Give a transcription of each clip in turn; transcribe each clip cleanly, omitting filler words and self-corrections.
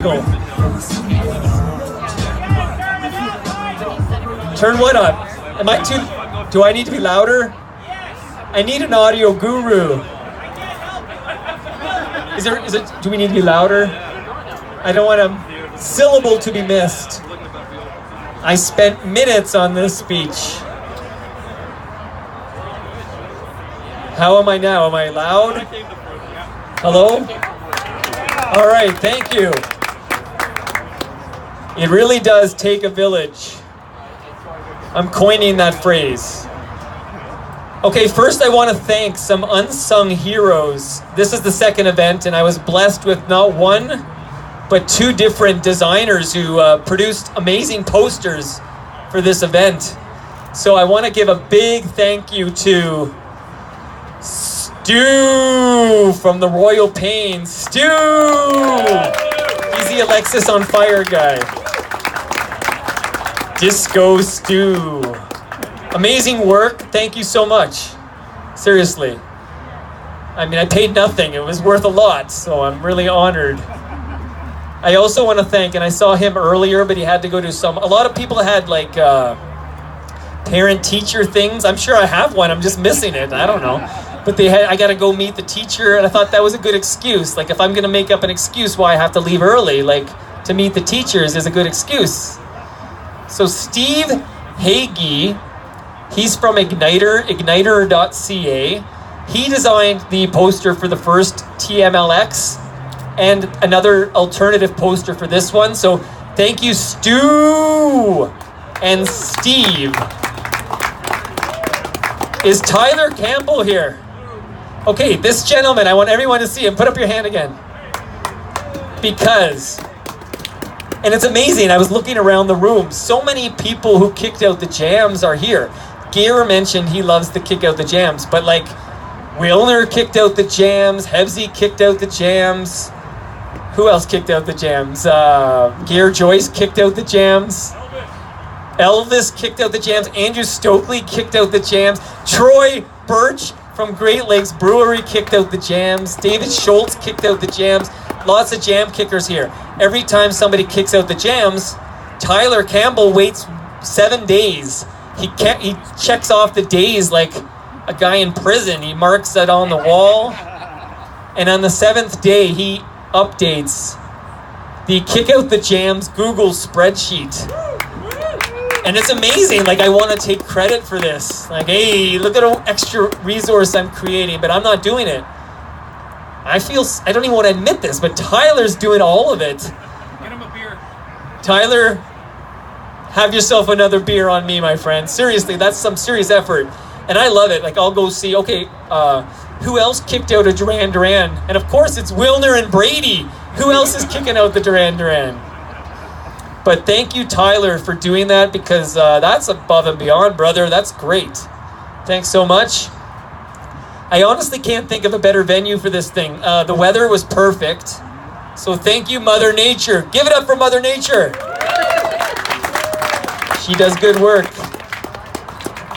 Go. Turn what up? Am I too... Do I need to be louder? I need an audio guru. Is it? Do we need to be louder? I don't want a syllable to be missed. I spent minutes on this speech. How am I now? Am I loud? Hello? All right, thank you. It really does take a village. I'm coining that phrase. Okay, first I want to thank some unsung heroes. This is the second event, and I was blessed with not one, but two different designers who produced amazing posters for this event. So I want to give a big thank you to Stu from the Royal Pains. Stu! He's the Alexis on Fire guy. Disco Stu. Amazing work. Thank you so much. Seriously. I mean, I paid nothing. It was worth a lot, so I'm really honored. I also want to thank, and I saw him earlier, but he had to go to a lot of people had like parent-teacher things. I'm sure I have one. I'm just missing it. I don't know. But I got to go meet the teacher, and I thought that was a good excuse. Like, if I'm going to make up an excuse why I have to leave early, like, to meet the teachers is a good excuse. So Steve Hagee, he's from igniter.ca. He designed the poster for the first TMLX and another alternative poster for this one. So thank you, Stu and Steve. Is Tyler Campbell here? Okay, this gentleman, I want everyone to see him. Put up your hand again. Because, and it's amazing, I was looking around the room, so many people who kicked out the jams are here. Gear mentioned he loves to kick out the jams, but like, Wilner kicked out the jams, Hebsy kicked out the jams. Who else kicked out the jams? Gear Joyce kicked out the jams. Elvis kicked out the jams. Andrew Stokely kicked out the jams. Troy Birch from Great Lakes Brewery kicked out the jams. David Schultz kicked out the jams. Lots of jam kickers here. Every time somebody kicks out the jams, Tyler Campbell waits 7 days. He checks off the days like a guy in prison. He marks that on the wall. And on the 7th day, he updates the Kick Out the Jams Google spreadsheet. And it's amazing. Like, I want to take credit for this. Like, hey, look at an extra resource I'm creating, but I'm not doing it. I don't even want to admit this, but Tyler's doing all of it. Get him a beer. Tyler, have yourself another beer on me, my friend. Seriously, that's some serious effort. And I love it. Like, I'll go see, okay, who else kicked out a Duran Duran? And of course, it's Wilner and Brady. Who else is kicking out the Duran Duran? But thank you, Tyler, for doing that, because that's above and beyond, brother. That's great. Thanks so much. I honestly can't think of a better venue for this thing. The weather was perfect. So thank you, Mother Nature. Give it up for Mother Nature. She does good work.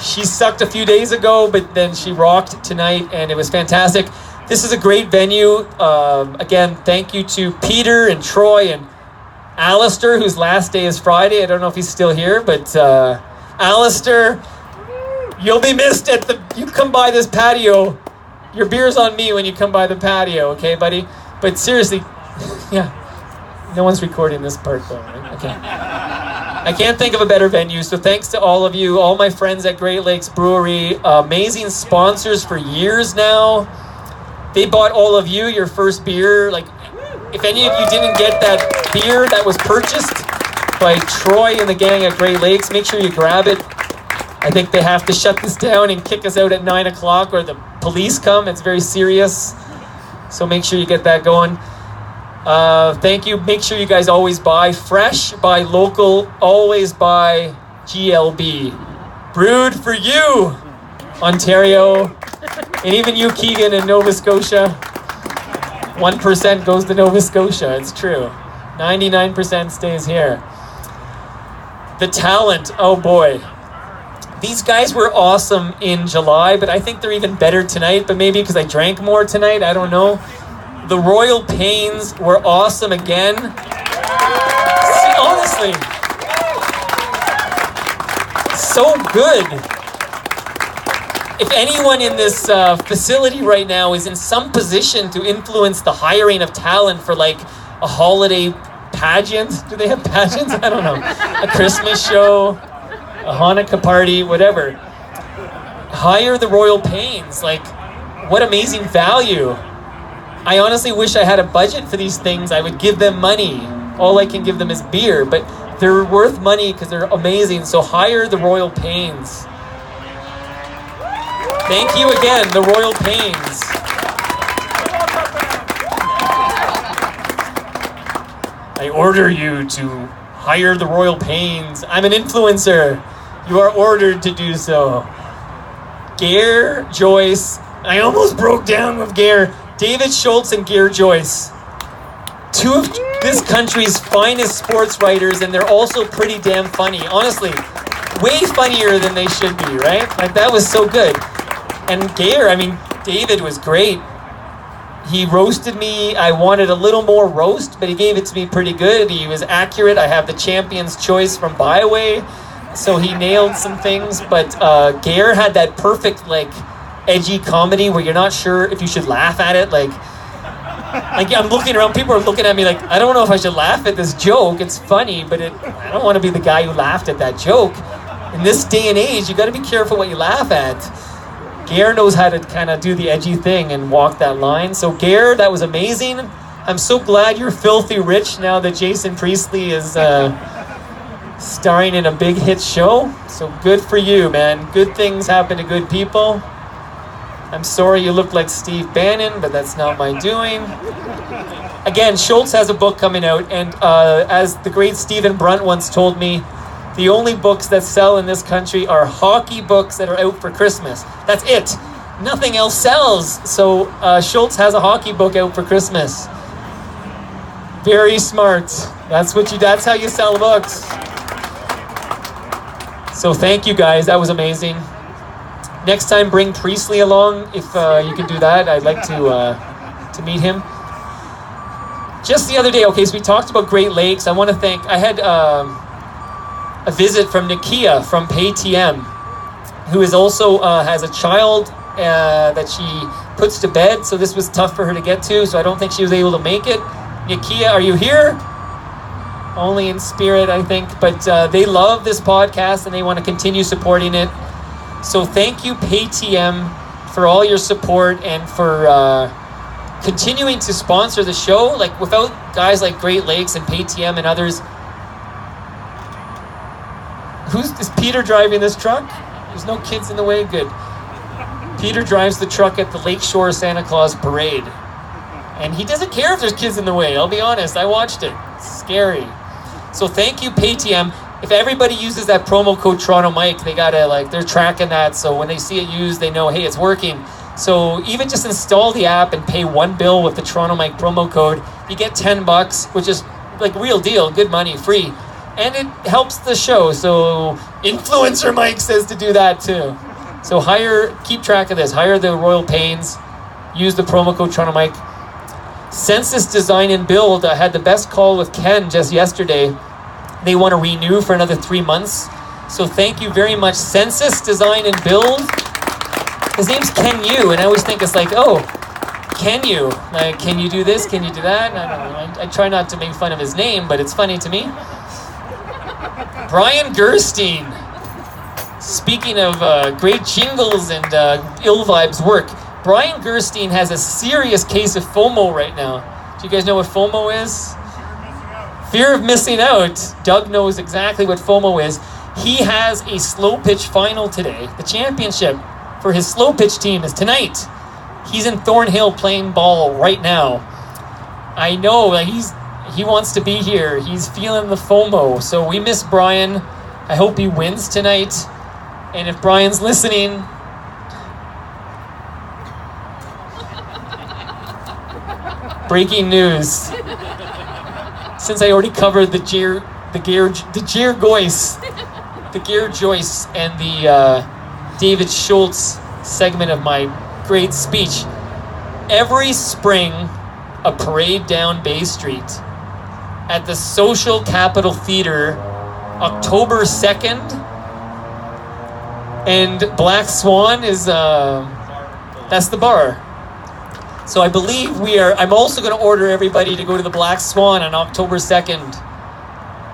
She sucked a few days ago, but then she rocked tonight, and it was fantastic. This is a great venue. Again, thank you to Peter and Troy and Alistair, whose last day is Friday. I don't know if he's still here, but Alistair, you'll be missed you come by this patio. Your beer's on me when you come by the patio, okay, buddy? But seriously, yeah, no one's recording this part though, right? Okay. I can't think of a better venue, so thanks to all of you, all my friends at Great Lakes Brewery, amazing sponsors for years now. They bought all of you your first beer. Like, if any of you didn't get that beer that was purchased by Troy and the gang at Great Lakes, make sure you grab it. I think they have to shut this down and kick us out at 9 o'clock or the police come. It's very serious. So make sure you get that going. Thank you. Make sure you guys always buy fresh, buy local, always buy GLB. Brewed for you, Ontario, and even you, Keegan, in Nova Scotia. 1% goes to Nova Scotia. It's true. 99% stays here. The talent, oh boy. These guys were awesome in July, but I think they're even better tonight, but maybe because I drank more tonight, I don't know. The Royal Pains were awesome again. See, honestly, so good. If anyone in this facility right now is in some position to influence the hiring of talent for like a holiday pageant, do they have pageants? I don't know. A Christmas show, a Hanukkah party, whatever. Hire the Royal Pains. Like, what amazing value. I honestly wish I had a budget for these things. I would give them money. All I can give them is beer, but they're worth money because they're amazing. So hire the Royal Pains. Thank you again, the Royal Pains. I order you to hire the Royal Pains. I'm an influencer. You are ordered to do so. Gare Joyce. I almost broke down with Gare. David Schultz and Gare Joyce. Two of this country's finest sports writers, and they're also pretty damn funny. Honestly, way funnier than they should be, right? Like, that was so good. And Gare, I mean, David was great. He roasted me. I wanted a little more roast, but he gave it to me pretty good. He was accurate. I have the Champion's Choice from Byway, so he nailed some things. But Gare had that perfect, like, edgy comedy where you're not sure if you should laugh at it. Like I'm looking around, people are looking at me like, I don't know if I should laugh at this joke. It's funny, but I don't want to be the guy who laughed at that joke. In this day and age, you got to be careful what you laugh at. Gare knows how to kind of do the edgy thing and walk that line. So Gare, that was amazing. I'm so glad you're filthy rich now that Jason Priestley is starring in a big hit show. So good for you, man. Good things happen to good people. I'm sorry you look like Steve Bannon, but that's not my doing. Again, Schultz has a book coming out, and as the great Stephen Brunt once told me, the only books that sell in this country are hockey books that are out for Christmas. That's it. Nothing else sells. So Schultz has a hockey book out for Christmas. Very smart. That's how you sell books. So thank you guys. That was amazing. Next time, bring Priestley along if you can do that. I'd like to meet him. Just the other day, okay, so we talked about Great Lakes. I want to thank, I had a visit from Nikia from PayTM, who is also has a child that she puts to bed, so this was tough for her to get to, so I don't think she was able to make it. Nikia, are you here? Only in spirit, I think, but they love this podcast and they want to continue supporting it. So thank you, PayTM, for all your support and for continuing to sponsor the show. Like, without guys like Great Lakes and PayTM and others. Is Peter driving this truck? There's no kids in the way? Good. Peter drives the truck at the Lakeshore Santa Claus Parade. And he doesn't care if there's kids in the way. I'll be honest, I watched it. It's scary. So thank you, PayTM. If everybody uses that promo code Toronto Mike, they gotta, they're tracking that, so when they see it used, they know, hey, it's working. So even just install the app and pay one bill with the Toronto Mike promo code, you get $10, which is real deal, good money, free. And it helps the show, so Influencer Mike says to do that too. So keep track of this, hire the Royal Pains, use the promo code Toronto Mike. Census Design and Build, I had the best call with Ken just yesterday. They want to renew for another 3 months. So thank you very much. Census Design and Build. His name's Ken Yu, and I always think it's like, oh, Ken Yu. Like, can you do this? Can you do that? I don't know. I try not to make fun of his name, but it's funny to me. Brian Gerstein. Speaking of great jingles and ill vibes work, Brian Gerstein has a serious case of FOMO right now. Do you guys know what FOMO is? Fear of missing out. Doug knows exactly what FOMO is. He has a slow pitch final today. The championship for his slow pitch team is tonight. He's in Thornhill playing ball right now. I know, he wants to be here. He's feeling the FOMO. So we miss Brian. I hope he wins tonight. And if Brian's listening, breaking news. Since I already covered the Gare Joyce and the David Schultz segment of my great speech, every spring a parade down Bay Street at the Social Capital Theatre, October 2nd. And Black Swan is, that's the bar. So I believe I'm also going to order everybody to go to the Black Swan on October 2nd.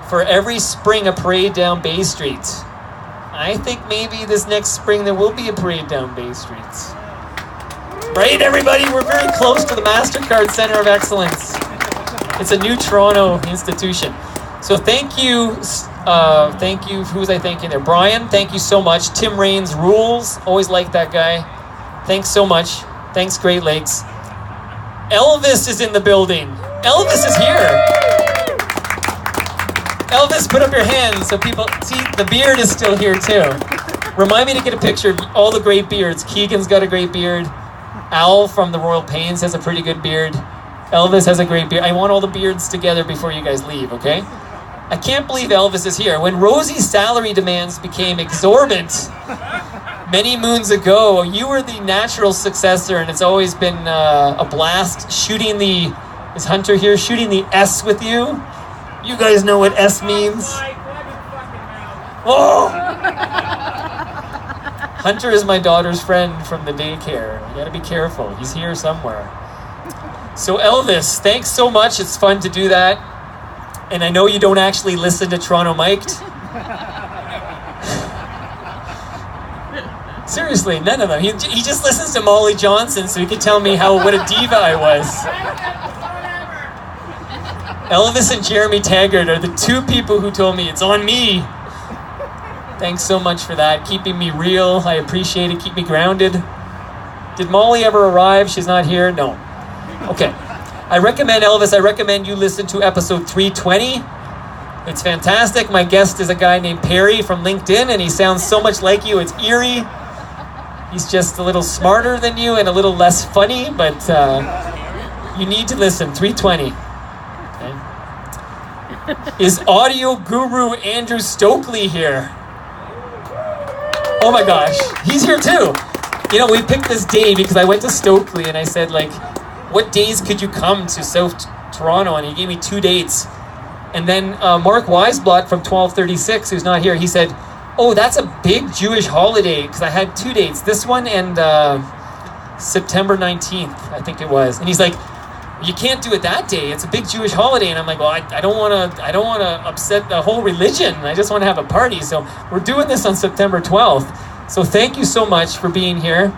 For every spring, a parade down Bay Street. I think maybe this next spring there will be a parade down Bay Street. Right, everybody? We're very close to the MasterCard Center of Excellence. It's a new Toronto institution. So thank you. Who was I thanking there? Brian, thank you so much. Tim Raines rules. Always like that guy. Thanks so much. Thanks, Great Lakes. Elvis is in the building. Elvis is here. Elvis, put up your hands so people see the beard is still here too. Remind me to get a picture of all the great beards. Keegan's got a great beard. Al from the Royal Pains has a pretty good beard. Elvis has a great beard. I want all the beards together before you guys leave, okay? I can't believe Elvis is here. When Rosie's salary demands became exorbitant many moons ago, you were the natural successor, and it's always been a blast shooting is Hunter here, shooting the S with you. You guys know what S means. Oh! Hunter is my daughter's friend from the daycare. You gotta be careful. He's here somewhere. So Elvis, thanks so much. It's fun to do that. And I know you don't actually listen to Toronto Mic'd. Seriously, none of them. He just listens to Molly Johnson so he could tell me what a diva I was. Elvis and Jeremy Taggart are the two people who told me it's on me. Thanks so much for that. Keeping me real. I appreciate it. Keep me grounded. Did Molly ever arrive? She's not here? No. Okay. I recommend, Elvis, I recommend you listen to episode 320. It's fantastic. My guest is a guy named Perry from LinkedIn, and he sounds so much like you. It's eerie. He's just a little smarter than you and a little less funny, but you need to listen. 320. Is audio guru Andrew Stokely here? Oh my gosh, he's here too. You know, we picked this day because I went to Stokely and I said, like, what days could you come to South Toronto? And he gave me 2 dates. And then Mark Weisblot from 1236, who's not here, he said, oh, that's a big Jewish holiday, because I had 2 dates, this one and September 19th, I think it was. And he's like, you can't do it that day. It's a big Jewish holiday. And I'm like, well, I don't want to upset the whole religion. I just want to have a party. So we're doing this on September 12th. So thank you so much for being here.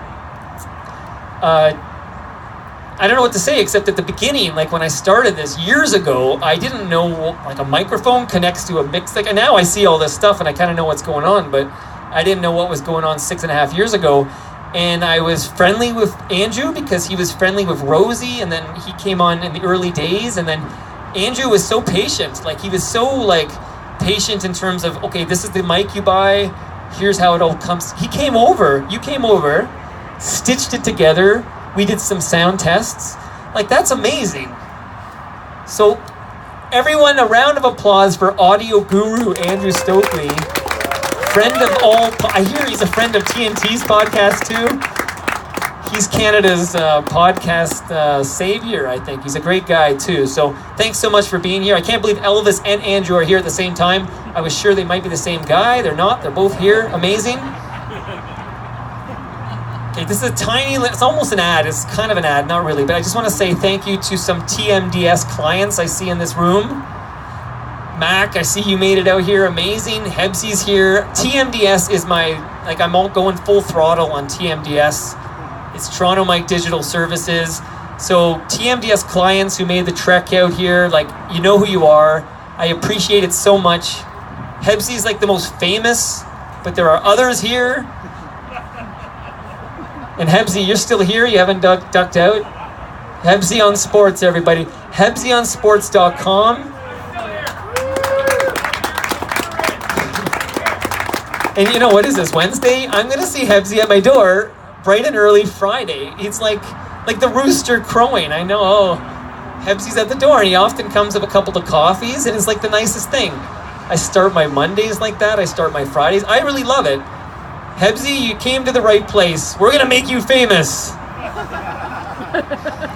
I don't know what to say except at the beginning, like when I started this years ago, I didn't know like a microphone connects to a mix. Like, and now I see all this stuff and I kind of know what's going on, but I didn't know what was going on 6.5 years ago. And I was friendly with Andrew because he was friendly with Rosie, and then he came on in the early days, and then Andrew was so patient. Like, he was so like patient in terms of, okay, this is the mic you buy, here's how it all comes. You came over, stitched it together, we did some sound tests. Like, that's amazing. So everyone, a round of applause for audio guru Andrew Stokely. Friend of all, I hear he's a friend of TNT's podcast too. He's Canada's podcast savior, I think. He's a great guy too. So thanks so much for being here. I can't believe Elvis and Andrew are here at the same time. I was sure they might be the same guy. They're not. They're both here. Amazing. Okay, this is a tiny, it's almost an ad. It's kind of an ad, not really. But I just want to say thank you to some TMDS clients I see in this room. Mac, I see you made it out here. Amazing. Hebsy's here. TMDS is my, like, I'm all going full throttle on TMDS. It's Toronto Mike Digital Services. So TMDS clients who made the trek out here, like, you know who you are. I appreciate it so much. Hebsy's like the most famous, but there are others here. And Hebsy, you're still here? You haven't ducked out? Hebsy on Sports, everybody. HebsyOnSports.com. And you know, what is this, Wednesday? I'm going to see Hebsy at my door bright and early Friday. It's like the rooster crowing. I know, Hebsy's at the door, and he often comes with a couple of coffees, and it's like the nicest thing. I start my Mondays like that. I start my Fridays. I really love it. Hebsy, you came to the right place. We're going to make you famous.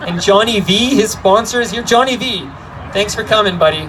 And Johnny V, his sponsor, is here. Johnny V, thanks for coming, buddy.